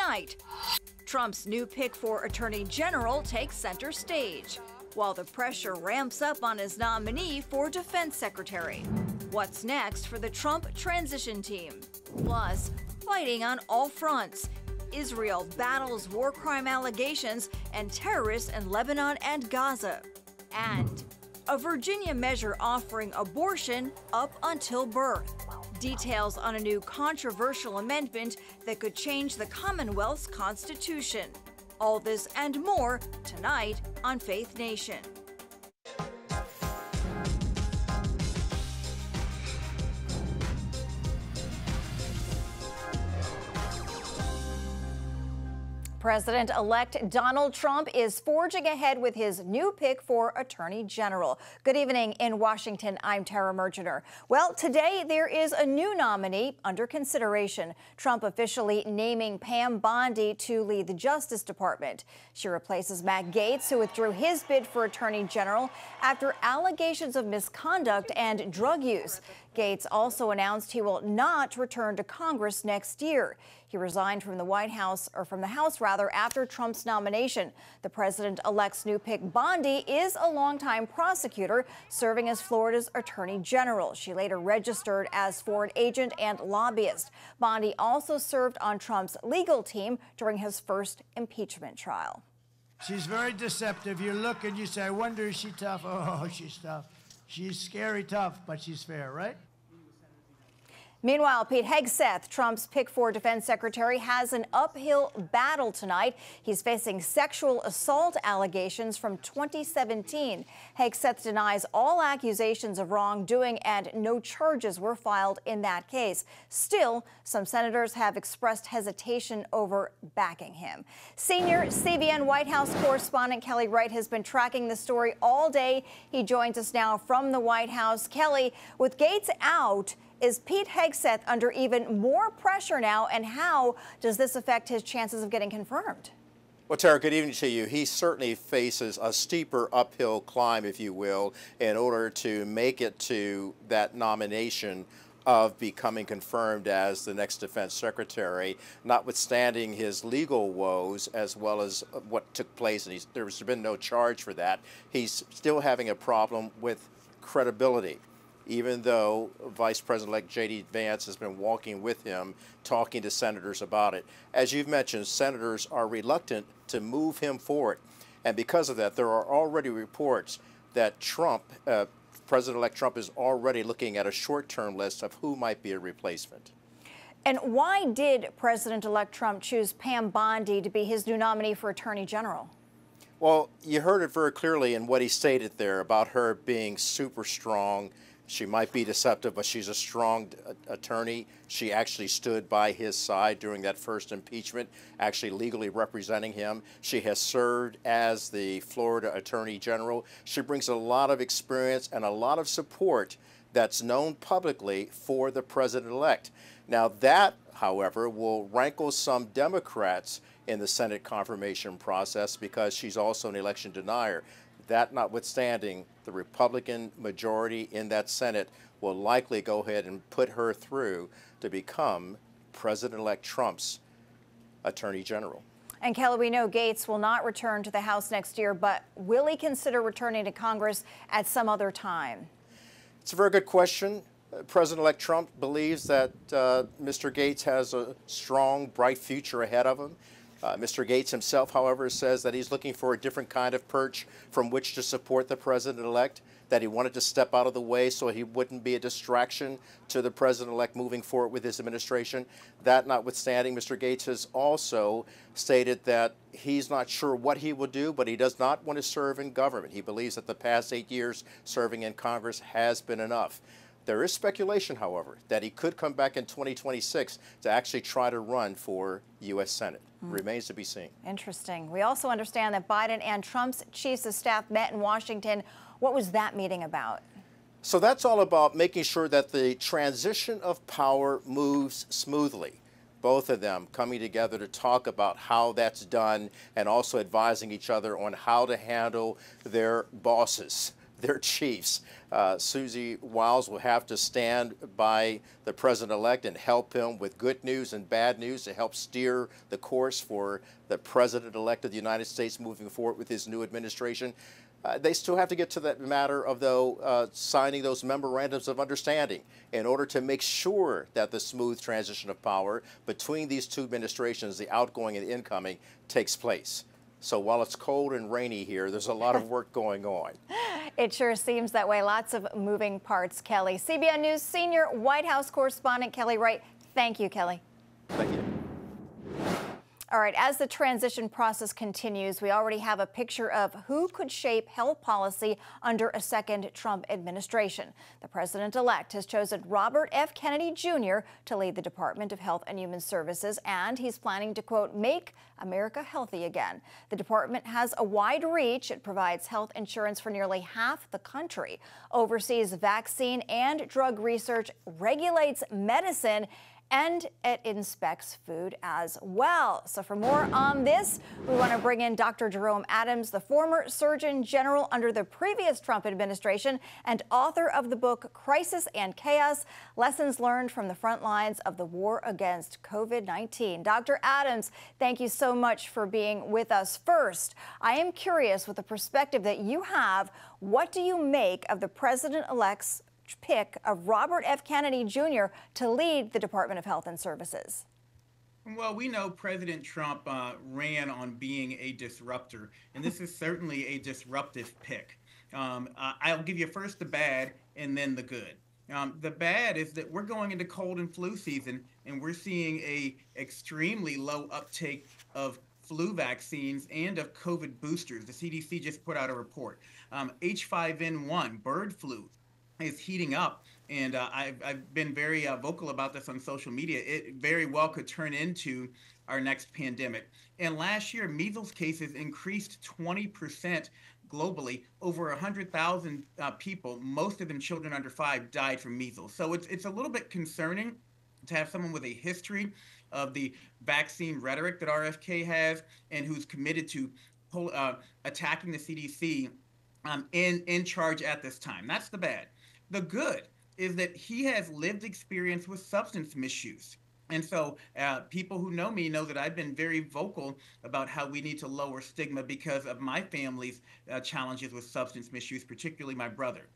tonight. Trump's new pick for Attorney General takes center stage, while the pressure ramps up on his nominee for Defense Secretary. What's next for the Trump transition team? Plus, fighting on all fronts. Israel battles war crime allegations and terrorists in Lebanon and Gaza. And a Virginia measure offering abortion up until birth. Details on a new controversial amendment that could change the Commonwealth's constitution. All this and more tonight on Faith Nation. President-elect Donald Trump is forging ahead with his new pick for Attorney General. Good evening in Washington. I'm Tara Mergener. Well, today there is a new nominee under consideration. Trump officially naming Pam Bondi to lead the Justice Department. She replaces Matt Gaetz, who withdrew his bid for Attorney General after allegations of misconduct and drug use. Gaetz also announced he will not return to Congress next year. He resigned from the White House, or from the House rather, after Trump's nomination. The president-elect's new pick, Bondi, is a longtime prosecutor serving as Florida's Attorney General. She later registered as foreign agent and lobbyist. Bondi also served on Trump's legal team during his first impeachment trial. She's very deceptive. You look and you say, I wonder, is she tough? Oh, she's tough. She's scary tough, but she's fair, right? Meanwhile, Pete Hegseth, Trump's pick for defense secretary, has an uphill battle tonight. He's facing sexual assault allegations from 2017. Hegseth denies all accusations of wrongdoing, and no charges were filed in that case. Still, some senators have expressed hesitation over backing him. Senior CBN White House correspondent Kelly Wright has been tracking the story all day. He joins us now from the White House. Kelly, with Gaetz out, is Pete Hegseth under even more pressure now, and how does this affect his chances of getting confirmed? Well, Tara, good evening to you. He certainly faces a steeper uphill climb, if you will, in order to make it to that nomination of becoming confirmed as the next defense secretary, notwithstanding his legal woes as well as what took place, and there's been no charge for that. He's still having a problem with credibility, even though Vice President-elect J.D. Vance has been walking with him, talking to senators about it. As you've mentioned, senators are reluctant to move him forward. And because of that, there are already reports that President-elect Trump is already looking at a short-term list of who might be a replacement. And why did President-elect Trump choose Pam Bondi to be his new nominee for Attorney General? Well, you heard it very clearly in what he stated there about her being super strong. She might be deceptive, but she's a strong attorney. She actually stood by his side during that first impeachment, actually legally representing him. She has served as the Florida Attorney General. She brings a lot of experience and a lot of support that's known publicly for the president-elect. Now that, however, will rankle some Democrats in the Senate confirmation process because she's also an election denier. That notwithstanding, the Republican majority in that Senate will likely go ahead and put her through to become President-elect Trump's Attorney General. And Kelly, we know Gaetz will not return to the House next year, but will he consider returning to Congress at some other time? It's a very good question. President-elect Trump believes that Mr. Gaetz has a strong, bright future ahead of him. Mr. Gaetz himself, however, says that he's looking for a different kind of perch from which to support the president-elect, that he wanted to step out of the way so he wouldn't be a distraction to the president-elect moving forward with his administration. That notwithstanding, Mr. Gaetz has also stated that he's not sure what he will do, but he does not want to serve in government. He believes that the past 8 years serving in Congress has been enough. There is speculation, however, that he could come back in 2026 to actually try to run for U.S. Senate. Remains to be seen. Interesting. We also understand that Biden and Trump's chiefs of staff met in Washington. What was that meeting about? So that's all about making sure that the transition of power moves smoothly. Both of them coming together to talk about how that's done and also advising each other on how to handle their bosses, their chiefs. Susie Wiles will have to stand by the president-elect and help him with good news and bad news to help steer the course for the president-elect of the United States moving forward with his new administration. They still have to get to that matter of, though, signing those memorandums of understanding in order to make sure that the smooth transition of power between these two administrations, the outgoing and the incoming, takes place. So while it's cold and rainy here, there's a lot of work going on. It sure seems that way. Lots of moving parts, Kelly. CBN News senior White House correspondent Kelly Wright. Thank you, Kelly. Thank you. All right, as the transition process continues, we already have a picture of who could shape health policy under a second Trump administration. The president-elect has chosen Robert F. Kennedy Jr. to lead the Department of Health and Human Services, and he's planning to, quote, make America healthy again. The department has a wide reach. It provides health insurance for nearly half the country, oversees vaccine and drug research, regulates medicine, and it inspects food as well. So for more on this, we want to bring in Dr. Jerome Adams, the former Surgeon General under the previous Trump administration and author of the book Crisis and Chaos, Lessons Learned from the Front Lines of the War Against COVID-19. Dr. Adams, thank you so much for being with us. First, I am curious, with the perspective that you have, what do you make of the president-elect's pick of Robert F. Kennedy Jr. to lead the Department of Health and Services? Well, we know President Trump ran on being a disruptor, and this is certainly a disruptive pick. I'll give you first the bad and then the good. The bad is that we're going into cold and flu season, and we're seeing a extremely low uptake of flu vaccines and of COVID boosters. The CDC just put out a report. H5N1, bird flu, is heating up, and I've been very vocal about this on social media. It very well could turn into our next pandemic. And last year, measles cases increased 20% globally. Over 100,000 people, most of them children under 5, died from measles. So it's a little bit concerning to have someone with a history of the vaccine rhetoric that RFK has and who's committed to attacking the CDC in charge at this time. That's the bad. The good is that he has lived experience with substance misuse. And so people who know me know that I've been very vocal about how we need to lower stigma because of my family's challenges with substance misuse, particularly my brother.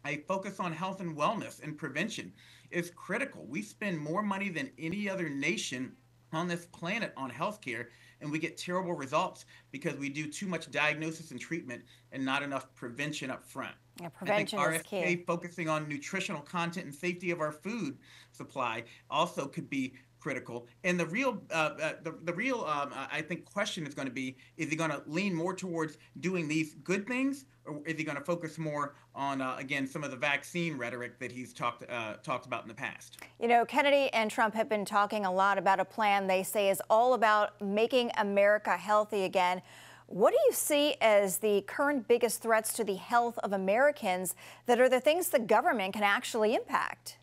I focus on health and wellness, and prevention is critical. We spend more money than any other nation on this planet on healthcare, and we get terrible results because we do too much diagnosis and treatment and not enough prevention up front. Yeah, prevention I think is key. RFK focusing on nutritional content and safety of our food supply also could be critical. And the real, I think, question is going to be: is he going to lean more towards doing these good things, or is he going to focus more on, again, some of the vaccine rhetoric that he's talked about in the past? You know, Kennedy and Trump have been talking a lot about a plan they say is all about making America healthy again. What do you see as the current biggest threats to the health of Americans that are the things the government can actually impact?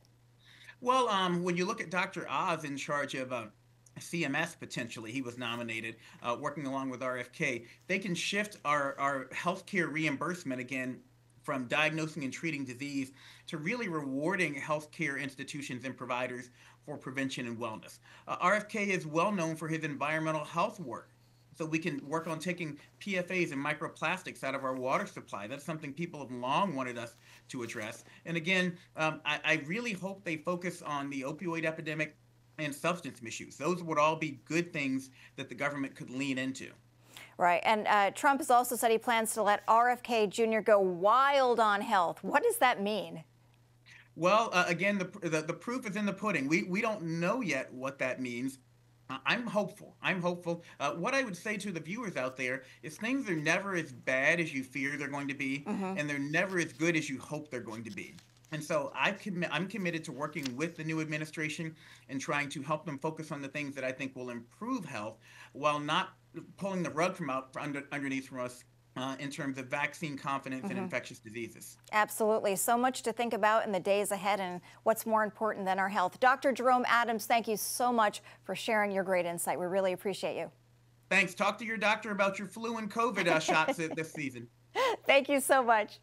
Well, when you look at Dr. Oz in charge of CMS, potentially, he was nominated, working along with RFK, they can shift our healthcare reimbursement again from diagnosing and treating disease to really rewarding healthcare institutions and providers for prevention and wellness. RFK is well known for his environmental health work. So we can work on taking PFAs and microplastics out of our water supply. That's something people have long wanted us to address. And again, I really hope they focus on the opioid epidemic and substance misuse. Those would all be good things that the government could lean into. Right. And Trump has also said he plans to let RFK Jr. go wild on health. What does that mean? Well, again, the proof is in the pudding. We don't know yet what that means. I'm hopeful. What I would say to the viewers out there is things are never as bad as you fear they're going to be, and they're never as good as you hope they're going to be. And so I'm committed to working with the new administration and trying to help them focus on the things that I think will improve health while not pulling the rug from underneath from us in terms of vaccine confidence and infectious diseases. Absolutely. So much to think about in the days ahead, and what's more important than our health. Dr. Jerome Adams, thank you so much for sharing your great insight. We really appreciate you. Thanks. Talk to your doctor about your flu and COVID shots this season. Thank you so much.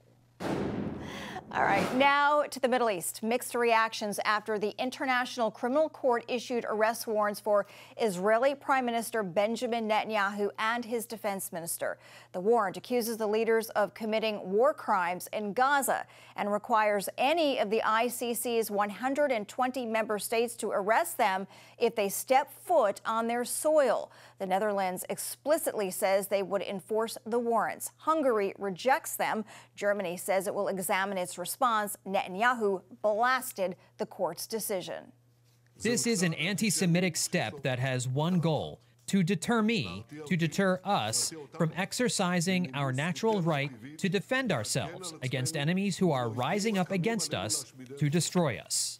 All right, now to the Middle East. Mixed reactions after the International Criminal Court issued arrest warrants for Israeli Prime Minister Benjamin Netanyahu and his defense minister. The warrant accuses the leaders of committing war crimes in Gaza and requires any of the ICC's 120 member states to arrest them if they step foot on their soil. The Netherlands explicitly says they would enforce the warrants. Hungary rejects them. Germany says it will examine its response. Netanyahu blasted the court's decision. This is an anti-Semitic step that has one goal: to deter me, to deter us from exercising our natural right to defend ourselves against enemies who are rising up against us to destroy us.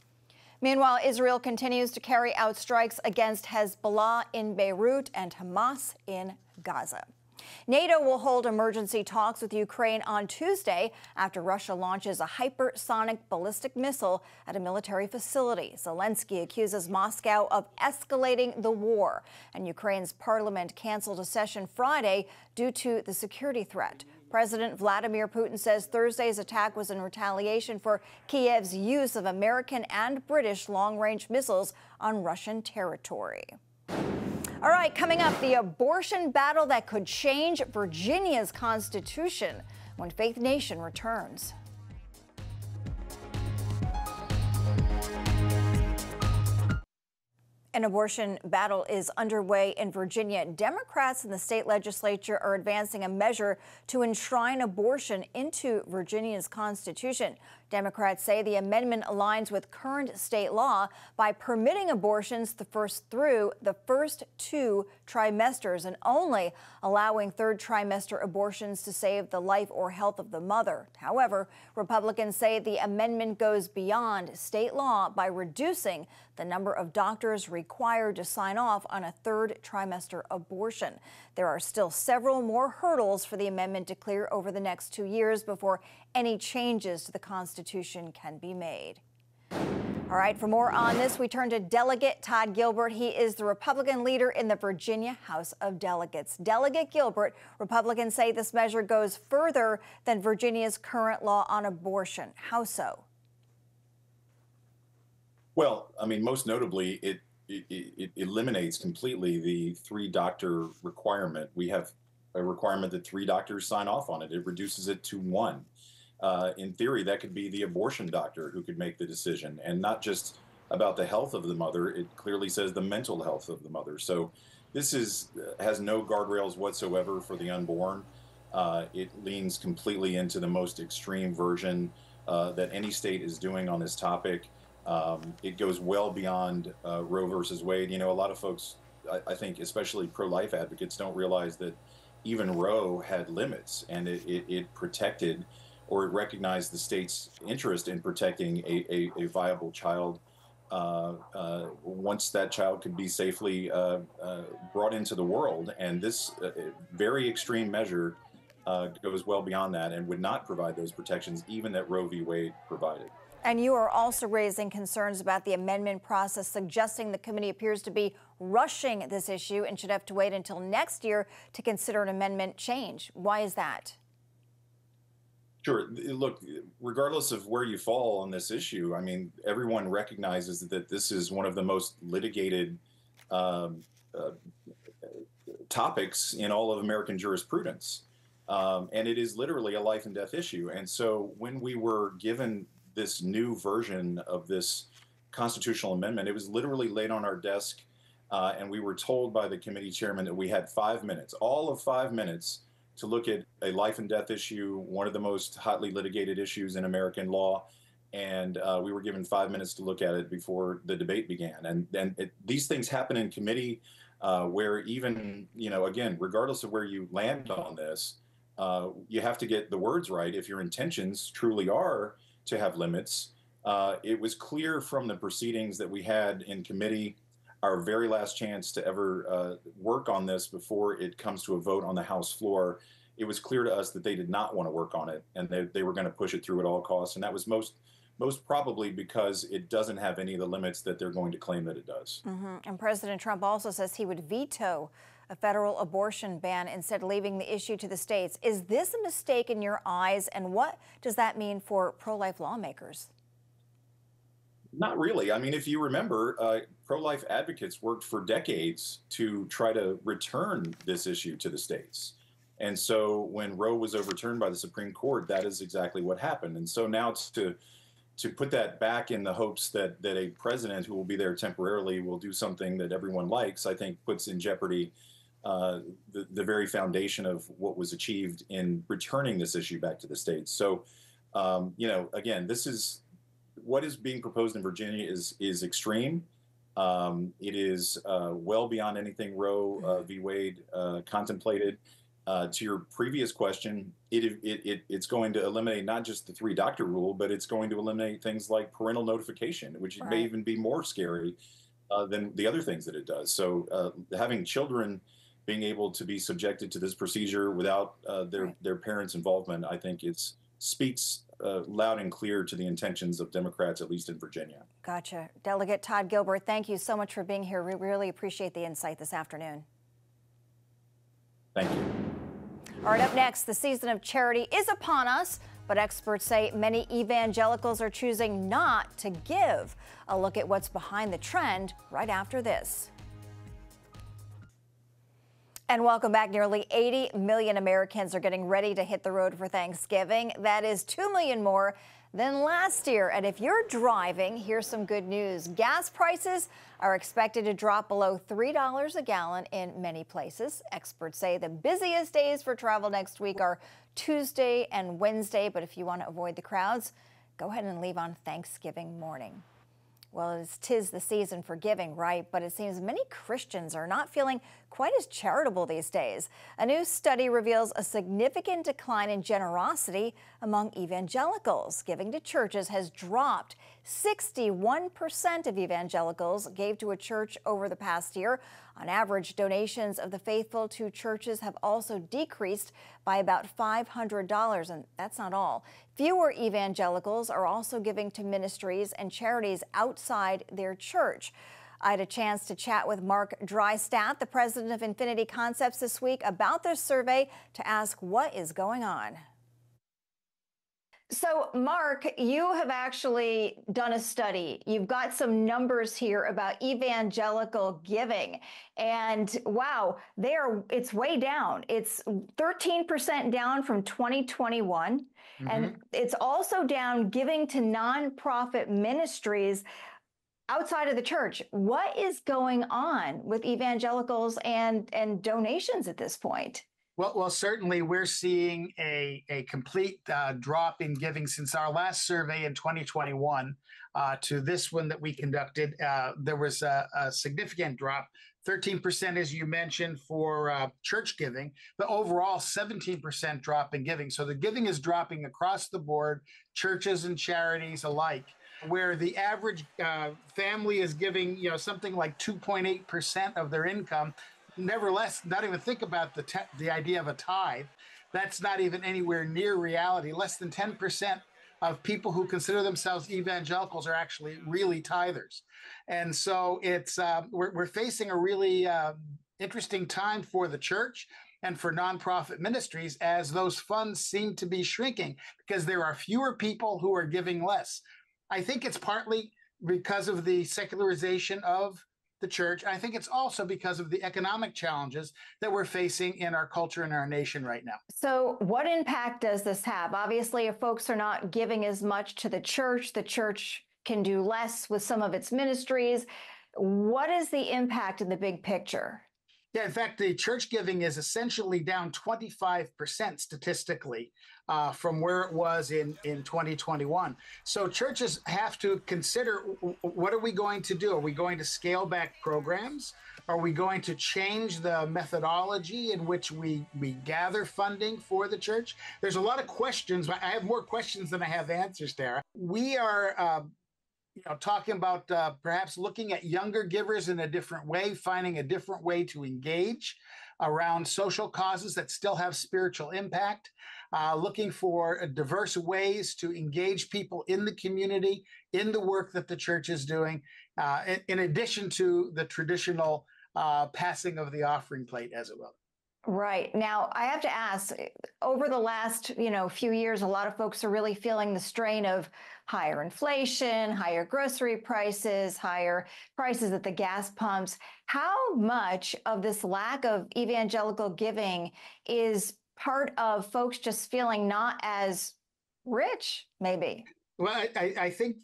Meanwhile, Israel continues to carry out strikes against Hezbollah in Beirut and Hamas in Gaza. NATO will hold emergency talks with Ukraine on Tuesday after Russia launches a hypersonic ballistic missile at a military facility. Zelensky accuses Moscow of escalating the war, and Ukraine's parliament canceled a session Friday due to the security threat. President Vladimir Putin says Thursday's attack was in retaliation for Kiev's use of American and British long-range missiles on Russian territory. All right, coming up, the abortion battle that could change Virginia's constitution when Faith Nation returns. An abortion battle is underway in Virginia. Democrats in the state legislature are advancing a measure to enshrine abortion into Virginia's constitution. Democrats say the amendment aligns with current state law by permitting abortions through the first 2 trimesters and only allowing third trimester abortions to save the life or health of the mother. However, Republicans say the amendment goes beyond state law by reducing the number of doctors required to sign off on a third trimester abortion. There are still several more hurdles for the amendment to clear over the next 2 years before any changes to the Constitution can be made. All right, for more on this, we turn to Delegate Todd Gilbert. He is the Republican leader in the Virginia House of Delegates. Delegate Gilbert, Republicans say this measure goes further than Virginia's current law on abortion. How so? Well, I mean, most notably, it eliminates completely the 3-doctor requirement. We have a requirement that 3 doctors sign off on it. It reduces it to 1. In theory, that could be the abortion doctor who could make the decision, and not just about the health of the mother. It clearly says the mental health of the mother. So this has no guardrails whatsoever for the unborn. It leans completely into the most extreme version that any state is doing on this topic. It goes well beyond Roe versus Wade. You know, a lot of folks, I think, especially pro-life advocates, don't realize that even Roe had limits, and it protected, or it recognized the state's interest in protecting a viable child once that child could be safely brought into the world. And this very extreme measure goes well beyond that and would not provide those protections even that Roe v. Wade provided. And you are also raising concerns about the amendment process, suggesting the committee appears to be rushing this issue and should have to wait until next year to consider an amendment change. Why is that? Sure. Look, regardless of where you fall on this issue, I mean, everyone recognizes that this is one of the most litigated topics in all of American jurisprudence. And it is literally a life and death issue. And so when we were given this new version of this constitutional amendment, it was literally laid on our desk, and we were told by the committee chairman that we had 5 minutes, all of 5 minutes, to look at a life and death issue, one of the most hotly litigated issues in American law, and we were given 5 minutes to look at it before the debate began. And these things happen in committee where even, you know, again, regardless of where you land on this, you have to get the words right if your intentions truly are to have limits. It was clear from the proceedings that we had in committee, our very last chance to ever work on this before it comes to a vote on the House floor. It was clear to us that they did not want to work on it, and they were going to push it through at all costs. And that was most probably because it doesn't have any of the limits that they're going to claim that it does. And President Trump also says he would veto a federal abortion ban, instead leaving the issue to the states. Is this a mistake in your eyes, and what does that mean for pro-life lawmakers? Not really. I mean, if you remember, pro-life advocates worked for decades to try to return this issue to the states. And so when Roe was overturned by the Supreme Court, that is exactly what happened. And so now to put that back in the hopes that a president who will be there temporarily will do something that everyone likes, I think puts in jeopardy the very foundation of what was achieved in returning this issue back to the states. So, again, this is what is being proposed in Virginia is extreme. It is well beyond anything Roe v. Wade contemplated. To your previous question, it's going to eliminate not just the 3-doctor rule, but it's going to eliminate things like parental notification, which may even be more scary than the other things that it does. So having children being able to be subjected to this procedure without their parents' involvement, I think speaks loud and clear to the intentions of Democrats, at least in Virginia. Gotcha. Delegate Todd Gilbert, thank you so much for being here. We really appreciate the insight this afternoon. Thank you. All right, up next, the season of charity is upon us, but experts say many evangelicals are choosing not to give. A look at what's behind the trend right after this. And welcome back. Nearly 80 million Americans are getting ready to hit the road for Thanksgiving. That is 2 million more than last year. And if you're driving, here's some good news. Gas prices are expected to drop below $3 a gallon in many places. Experts say the busiest days for travel next week are Tuesday and Wednesday. But if you want to avoid the crowds, go ahead and leave on Thanksgiving morning. Well, tis the season for giving, right? But it seems many Christians are not feeling quite as charitable these days. A new study reveals a significant decline in generosity among evangelicals. Giving to churches has dropped. 61% of evangelicals gave to a church over the past year. On average, donations of the faithful to churches have also decreased by about $500, and that's not all. Fewer evangelicals are also giving to ministries and charities outside their church. I had a chance to chat with Mark Drystadt, the president of Infinity Concepts, this week about this survey to ask what is going on. So, Mark, you have actually done a study. You've got some numbers here about evangelical giving. And wow, it's way down. It's 13% down from 2021. Mm-hmm. And it's also down giving to nonprofit ministries outside of the church. What is going on with evangelicals and donations at this point? Well, certainly we're seeing a complete drop in giving since our last survey in 2021 to this one that we conducted. There was a significant drop, 13%, as you mentioned, for church giving, but overall 17% drop in giving. So the giving is dropping across the board, churches and charities alike, where the average family is giving, something like 2.8% of their income. Nevertheless, not even think about the idea of a tithe. That's not even anywhere near reality. Less than 10% of people who consider themselves evangelicals are actually really tithers. And so we're facing a really interesting time for the church and for nonprofit ministries as those funds seem to be shrinking because there are fewer people who are giving less. I think it's partly because of the secularization of the church. I think it's also because of the economic challenges that we're facing in our culture and our nation right now. So what impact does this have? Obviously, if folks are not giving as much to the church can do less with some of its ministries. What is the impact in the big picture? Yeah, in fact, the church giving is essentially down 25% statistically from where it was in 2021. So churches have to consider, what are we going to do? Are we going to scale back programs? Are we going to change the methodology in which we gather funding for the church? There's a lot of questions. I have more questions than I have answers there. We are talking about perhaps looking at younger givers in a different way, finding a different way to engage around social causes that still have spiritual impact, looking for diverse ways to engage people in the community, in the work that the church is doing, in addition to the traditional passing of the offering plate, as it will. Right. Now, I have to ask, over the last, few years, a lot of folks are really feeling the strain of higher inflation, higher grocery prices, higher prices at the gas pumps. How much of this lack of evangelical giving is part of folks just feeling not as rich, maybe? Well, I think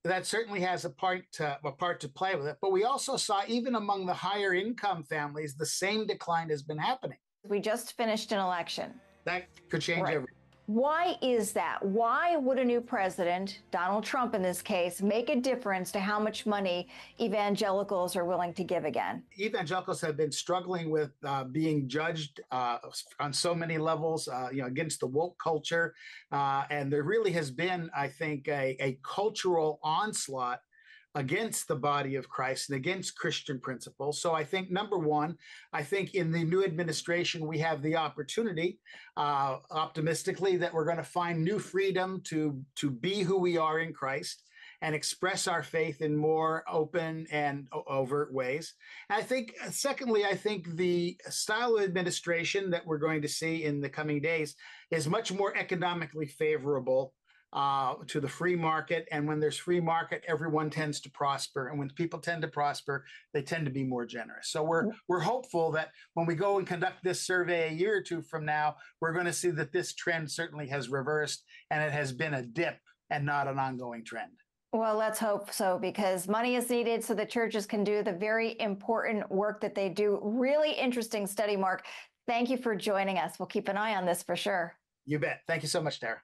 that certainly has a part to play with it. But we also saw, even among the higher income families, the same decline has been happening. We just finished an election. That could change everything. Why is that? Why would a new president, Donald Trump in this case, make a difference to how much money evangelicals are willing to give again? Evangelicals have been struggling with being judged on so many levels, against the woke culture. And there really has been, I think, a cultural onslaught against the body of Christ and against Christian principles. So I think, number one, I think in the new administration, we have the opportunity, optimistically, that we're going to find new freedom to be who we are in Christ and express our faith in more open and overt ways. And I think, secondly, I think the style of administration that we're going to see in the coming days is much more economically favorable to the free market. And when there's free market, everyone tends to prosper. And when people tend to prosper, they tend to be more generous. So we're hopeful that when we go and conduct this survey a year or two from now, we're going to see that this trend certainly has reversed and it has been a dip and not an ongoing trend. Well, let's hope so, because money is needed so the churches can do the very important work that they do. Really interesting study, Mark. Thank you for joining us. We'll keep an eye on this for sure. You bet. Thank you so much, Tara.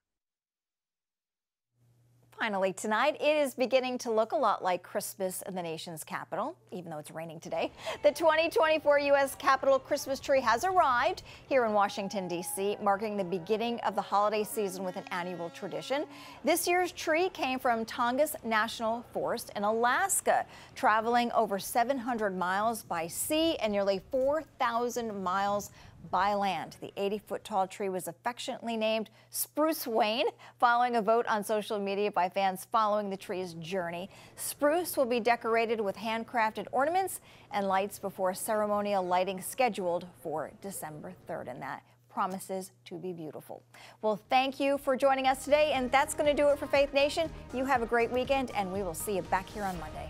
Finally, tonight, it is beginning to look a lot like Christmas in the nation's capital, even though it's raining today. The 2024 U.S. Capitol Christmas tree has arrived here in Washington, D.C., marking the beginning of the holiday season with an annual tradition. This year's tree came from Tongass National Forest in Alaska, traveling over 700 miles by sea and nearly 4,000 miles by land. The 80-foot-tall tree was affectionately named Spruce Wayne, following a vote on social media by fans following the tree's journey. Spruce will be decorated with handcrafted ornaments and lights before ceremonial lighting scheduled for December 3rd, and that promises to be beautiful. Well, thank you for joining us today, and that's going to do it for Faith Nation. You have a great weekend, and we will see you back here on Monday.